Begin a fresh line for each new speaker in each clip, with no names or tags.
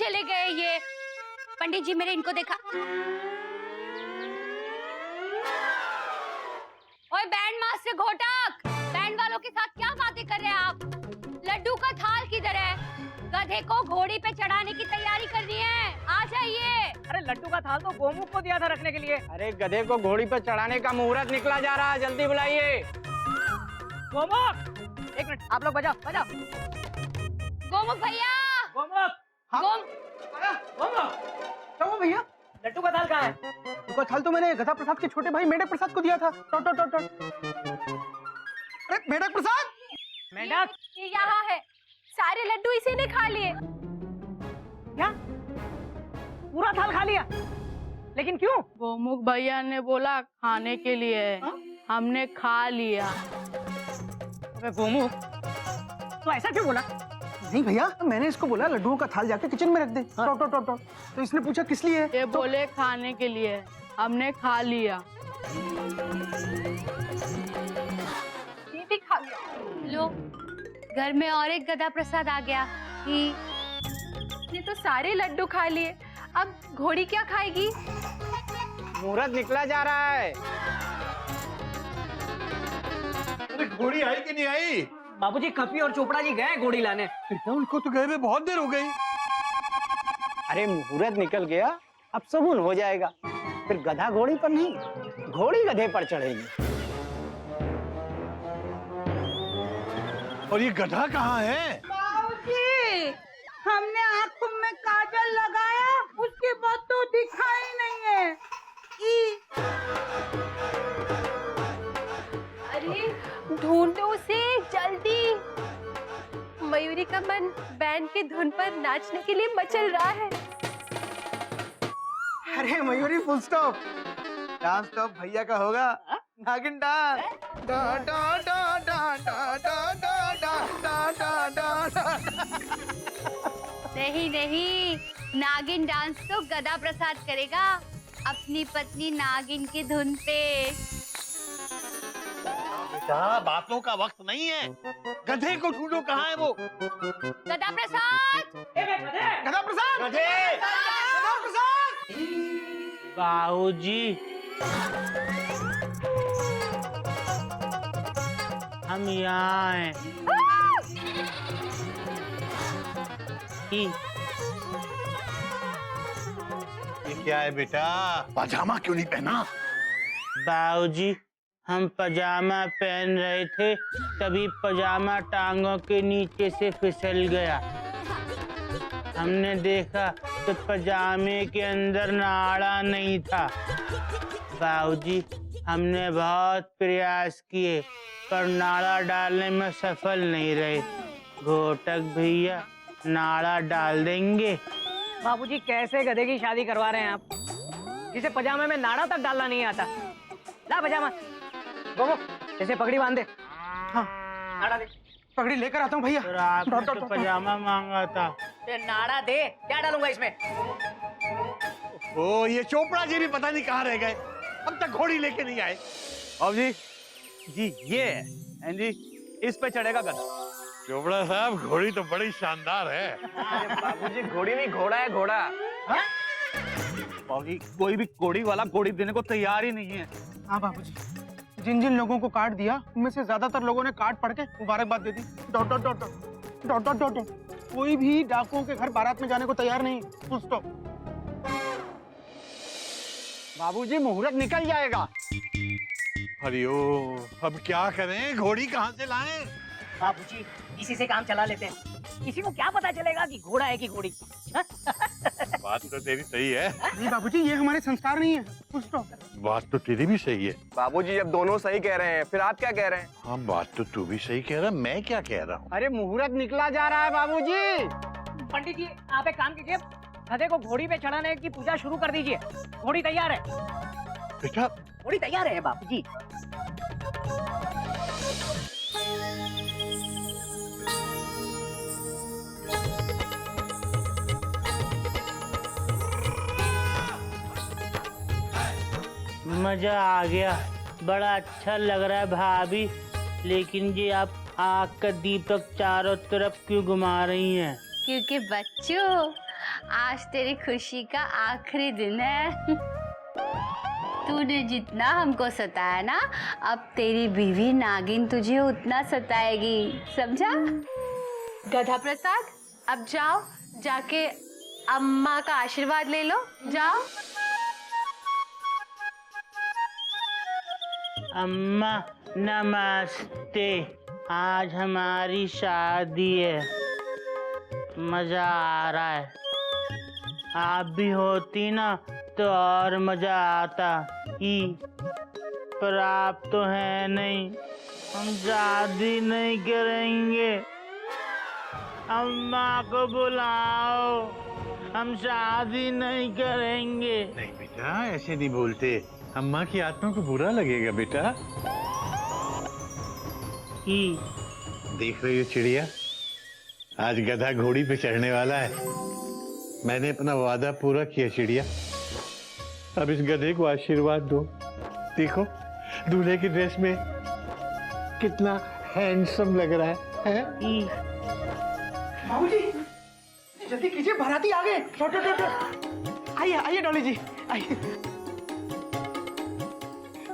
चले गए ये? पंडित जी मेरे इनको देखा। ओए बैंड मास्टर घोटक, बैंड वालों के साथ क्या बातें कर रहे हैं आप? लड्डू का थाल किधर है? गधे को घोड़ी पे चढ़ाने की तैयारी करनी है, आ जाइए।
अरे लड्डू का थाल तो गोमुख को दिया था रखने के लिए।
अरे गधे को घोड़ी पे चढ़ाने का मुहूर्त निकला जा रहा है, जल्दी बुलाइए।
गोमुख, एक मिनट, आप लोग बजाओ बजाओ।
गोमुख भैया,
गोमुख,
हाँ?
गोमुख,
क्या हुआ भैया?
लड्डू का थाल कहाँ है?
लड्डू का थाल तो मैंने गधा प्रसाद के छोटे भाई मेढक प्रसाद को दिया था। टॉट टॉट टॉट टॉट। अरे मेढक प्रसाद,
मेंढक,
ये यहाँ है। सारे लड्डू इसी ने खा लिए।
क्या पूरा थाल खा लिया? लेकिन क्यों?
गोमुख भैया ने बोला खाने के लिए। हमने खा लिया।
अबे गोमुख, तो ऐसा क्यों बोला?
नहीं भैया, मैंने इसको बोला लड्डुओं का थाल जाके किचन में रख दे। टॉट टॉट टॉट टॉट। तो इसने पूछा किस लिए?
ये बोले खाने के लिए। हमने खा लिया।
ये भी खा गया। लो, घर में और एक गधा प्रसाद आ गया। ये तो सारे लड्डू खा लिए, अब घोड़ी क्या खाएगी?
मुहूर्त निकला जा रहा है।
अरे घोड़ी आई कि नहीं आई?
बाबूजी कपी और चोपड़ा जी गए घोड़ी लाने।
बेटा उनको तो गए हुए बहुत देर हो गई।
अरे मुहूर्त निकल गया, अब सुगुन हो जाएगा। फिर गधा घोड़ी पर नहीं, घोड़ी गधे पर चढ़ेगी।
और ये गधा कहाँ है?
बाबूजी, हमने आंखों में काजल लगाया, उसके बाद तो दिखाई नहीं है।
अरे ढूंढो उसे जल्दी। मयूरी का मन बैंड की धुन पर नाचने के लिए मचल रहा है।
अरे मयूरी फुल स्टॉप। डांस तो भैया का होगा। नागिन डांस। डा डा डा डा डा डा डा डा डा डा डा।
नहीं नहीं, नागिन डांस तो गधा प्रसाद करेगा अपनी पत्नी नागिन की धुन पे।
बेटा बातों का वक्त नहीं है, गधे को ढूंढो, कहाँ है वो?
गधा प्रसाद,
गधा प्रसाद,
गधे!
गधा प्रसाद।
बाबूजी, हम यहाँ हैं।
ये क्या है बेटा? पजामा क्यों नहीं पहना?
बाबूजी, हम पजामा पहन रहे थे, तभी पजामा टांगों के नीचे से फिसल गया। हमने देखा तो पजामे के अंदर नाड़ा नहीं था। बाबूजी, हमने बहुत प्रयास किए पर नाड़ा डालने में सफल नहीं रहे। घोटक भैया नाड़ा डाल देंगे।
बाबूजी कैसे गधे की शादी करवा रहे हैं आप, जिसे पजामे में नाड़ा तक डालना नहीं आता? ला पजामा। गोमुख, जैसे पगड़ी बांध दे।
हाँ,
नाड़ा दे।
पगड़ी लेकर आता हूँ भैया।
और आपने तो पजामा मांगा था।
ते नाड़ा दे, क्या डालूंगा इसमें?
ओ ये चोपड़ा जी भी पता नहीं कहाँ रह गए, अब तक घोड़ी लेके नहीं आए।
अब जी ये है एंड जी, इस पे चढ़ेगा गधा।
चोपड़ा साहब घोड़ी तो बड़ी शानदार है।
बाबूजी घोड़ी नहीं, घोड़ा है, घोड़ा।
बाबूजी कोई भी घोड़ी वाला घोड़ी देने को तैयार ही नहीं है।
हाँ बाबूजी, जिन जिन लोगों को कार्ड दिया उनमें से ज्यादातर लोगों ने कार्ड पढ़ के मुबारकबाद दे दी। Dot dot dot dot dot dot dot dot. कोई भी डाकुओं के घर बारात में जाने को तैयार नहीं। Full stop.
बाबूजी मुहूर्त निकल जाएगा।
हरिओम, अब क्या करें, घोड़ी कहाँ से लाएं?
बाबूजी इसी से काम चला लेते हैं। किसी को क्या पता चलेगा कि घोड़ा है कि घोड़ी?
बात तो तेरी सही है।
नहीं बाबूजी, ये हमारे संस्कार नहीं है। Full stop.
बात तो तेरी भी सही है।
बाबूजी अब दोनों सही कह रहे हैं, फिर आप क्या कह रहे हैं?
हाँ बात तो तू भी सही कह रहा, मैं क्या कह रहा हूँ?
अरे मुहूर्त निकला जा रहा है बाबूजी।
पंडित जी आप एक काम कीजिए, गधे को घोड़ी पे चढ़ाने की पूजा शुरू कर दीजिए। घोड़ी तैयार है।
बेटा
घोड़ी तैयार है बाबूजी।
मजा आ गया, बड़ा अच्छा लग रहा है भाभी। लेकिन ये आप आग का दीपक चारों तरफ क्यों घुमा रही हैं?
क्योंकि बच्चों, आज तेरी खुशी का आखिरी दिन है। तूने जितना हमको सताया ना, अब तेरी बीवी नागिन तुझे उतना सताएगी, समझा? गधा प्रसाद, अब जाओ, जाके अम्मा का आशीर्वाद ले लो, जाओ।
अम्मा नमस्ते। आज हमारी शादी है, मजा आ रहा है। आप भी होती ना तो और मजा आता ही, पर आप तो है नहीं। हम शादी नहीं करेंगे। अम्मा को बुलाओ, हम शादी नहीं करेंगे।
नहीं बेटा, ऐसे नहीं बोलते, अम्मा की आत्मा को बुरा लगेगा बेटा।
ही
देख रही हो चिड़िया, आज गधा घोड़ी पे चढ़ने वाला है। मैंने अपना वादा पूरा किया चिड़िया। अब इस गधे को आशीर्वाद दो। देखो दूल्हे की ड्रेस में कितना हैंडसम लग रहा है?
ही
बाबूजी, जल्दी कीजिए, बाराती आ गए। आइए आइए डॉली जी, आइए।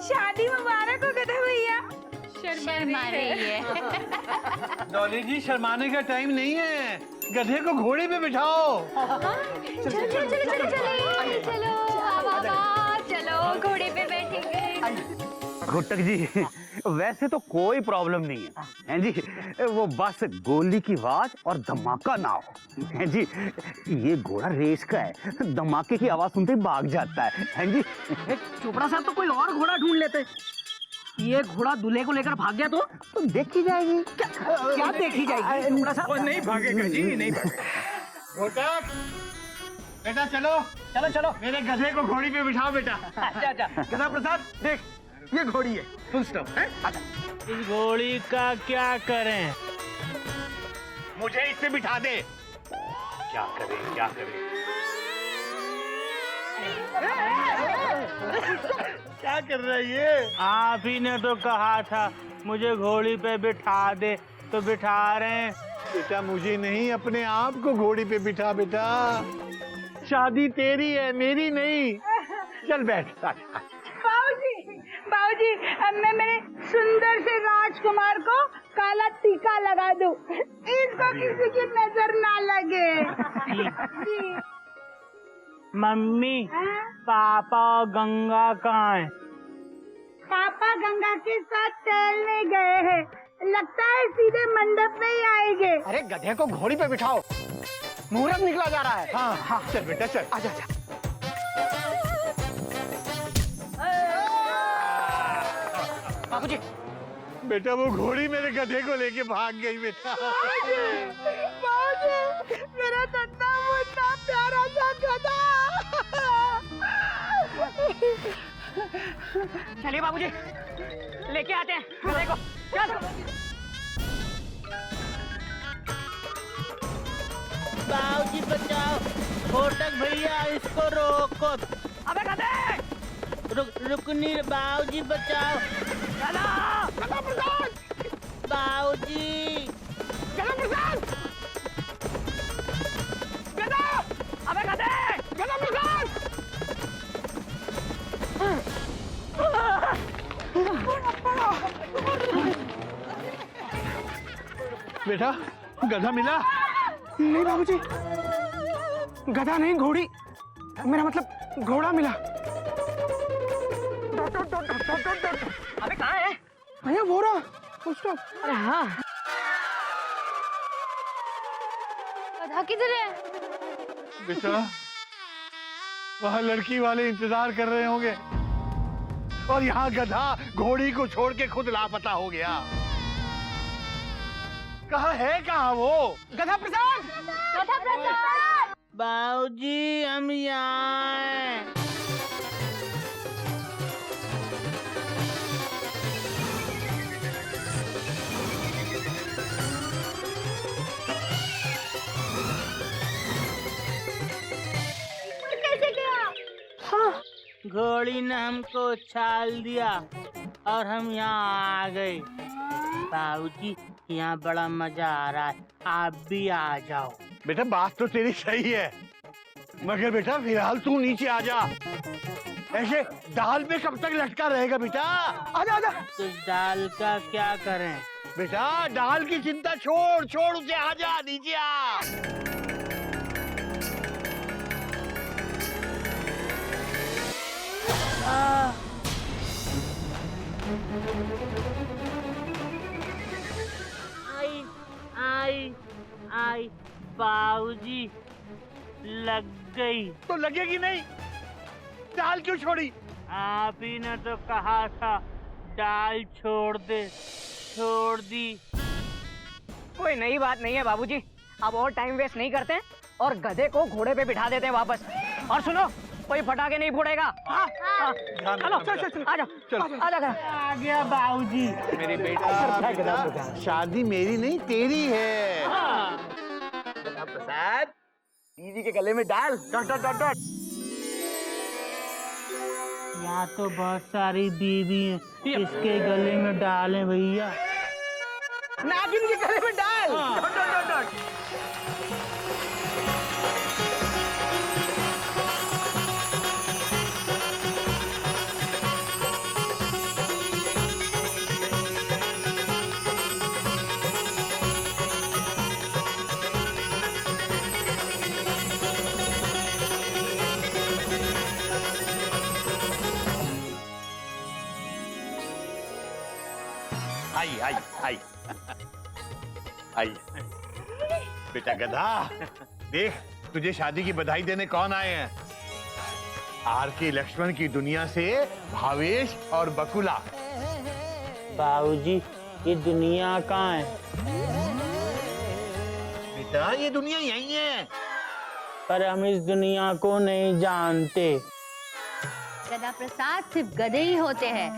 शादी मुबारक हो गधा भैया।
शर्मा रही है।
डॉली जी, शर्माने का टाइम नहीं है, गधे को घोड़े पे बिठाओ।
चलो चलो चलो चलो चलो चलो, वाह, चलो घोड़े पे बैठेंगे।
घुटक जी, वैसे तो कोई प्रॉब्लम नहीं है, हैं जी। वो बस गोली की आवाज और धमाका ना हो, हैं जी। ये घोड़ा रेस का है, धमाके की आवाज सुनते ही भाग जाता है, हैं जी।
चोपड़ा साहब तो कोई और घोड़ा ढूंढ लेते। ये घोड़ा दूल्हे को लेकर भाग गया तो
देखी जाएगी।
क्या देखी जाएगी? चोपड़ा साहब
नहीं भागेगा जी, नहीं भागेगा।
घोटक, बेटा चलो
चलो चलो।
मेरे गधे को घोड़ी पे बिठाओ बेटा।
अच्छा अच्छा।
गधा प्रसाद देख, ये घोड़ी है, फुल स्टॉप है।
इस घोड़ी का क्या करें?
मुझे इस पे बिठा दे। क्या करें क्या करें? क्या कर रहा है ये?
आप ही ने तो कहा था मुझे घोड़ी पे बिठा दे, तो बिठा रहे हैं।
बेटा मुझे नहीं, अपने आप को घोड़ी पे बिठा बेटा। शादी तेरी है, मेरी नहीं। चल बैठ।
बाबूजी, बाबूजी, अब मैं मेरे सुंदर से राजकुमार को काला टीका लगा दूं, इसको किसी की नजर ना लगे। जी।
मम्मी,
हाँ?
पापा और गंगा कहाँ हैं?
पापा गंगा के साथ टहलने गए हैं, लगता है सीधे मंडप में ही आएंगे।
अरे गधे को घोड़ी पे बिठाओ, मुहूर्त निकला जा रहा है।
हाँ हाँ, चल बेटा चल।
आजा आजा। बाबूजी,
बेटा वो घोड़ी मेरे गधे को लेके भाग गई बेटा।
बाबूजी, मेरा नन्हा मुन्ना प्यारा सा गधा।
चलिए बाबूजी, लेके आते हैं गधे को। चल।
बाबूजी बचाओ, घोटक भैया इसको रोको।
अबे गधे,
रुकनी, बाबूजी बचाओ।
गधा, गधा प्रसाद,
बाबूजी,
गधा प्रसाद, गधा, अबे गधे, गधा प्रसाद।
बेटा गधा मिला?
नहीं बाबूजी, गधा नहीं, घोड़ी, मेरा मतलब घोड़ा मिला।
अबे कहाँ है?
भैया वो रहा, फुल स्टॉप।
अरे हाँ,
गधा किधर है?
बेटा वहाँ लड़की वाले इंतजार कर रहे होंगे और यहाँ गधा घोड़ी को छोड़ के खुद लापता हो गया। कहाँ है, कहाँ वो?
गधा प्रसाद,
गधा प्रसाद।
बाबूजी हम यहाँ हैं।
कैसे गया?
घोड़ी ने हमको उछाल दिया और हम यहाँ आ गए। बाबूजी यहाँ बड़ा मजा आ रहा है, आप भी आ जाओ।
बेटा बात तो तेरी सही है, मगर बेटा फिलहाल तू नीचे आ जा। ऐसे डाल पे कब तक लटका रहेगा बेटा? आजा आजा।
तो दाल का क्या करें?
बेटा डाल की चिंता छोड़ छोड़, उसे आजा, नीचे आ।
आई आई आई बाबूजी, लग गई।
तो लगेगी नहीं, डाल क्यों छोड़ी?
आप ही ने तो कहा था दाल छोड़ दे, छोड़ दी।
कोई नई बात नहीं है बाबूजी, अब और टाइम वेस्ट नहीं करते हैं और गधे को घोड़े पे बिठा देते हैं वापस। और सुनो, कोई पटाखे नहीं फोड़ेगा। हाँ, हाँ। चलो चल चल आ जाओ, चलो आ जा।
आ गया बाबूजी।
मेरी बेटा, शादी मेरी नहीं तेरी है।
प्रसाद दीदी के गले में डाल, डॉट डॉट डॉट डॉट।
यहाँ तो बहुत सारी बीवी हैं, इसके गले में डालें भैया।
नागिन के गले में डाल, डॉट डॉट डॉट डॉट।
आई आई आई आई। बेटा गधा, देख तुझे शादी की बधाई देने कौन आए हैं। आर के लक्ष्मण की दुनिया से भावेश और बकुला।
बाबूजी, ये दुनिया कहाँ है?
बेटा ये दुनिया यही है।
पर हम इस दुनिया को नहीं जानते।
गधा प्रसाद, सिर्फ गधे ही होते हैं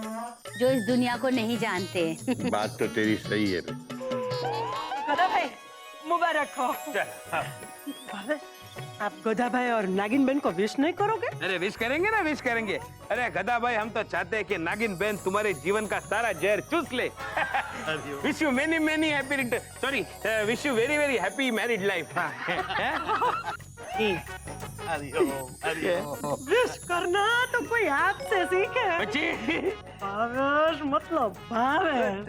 जो इस दुनिया को नहीं जानते।
बात तो तेरी सही है।
गधा भाई मुबारक हो। आप गधा भाई और नागिन बहन को विश नहीं करोगे?
अरे विश करेंगे ना, विश करेंगे। अरे गधा भाई, हम तो चाहते हैं कि नागिन बहन तुम्हारे जीवन का सारा जहर चूस ले। Wish you many many happy, sorry wish you very very happy married life.
Wish करना तो कोई आपसे सीखे।
बच्ची
भावेश मतलब भावेश।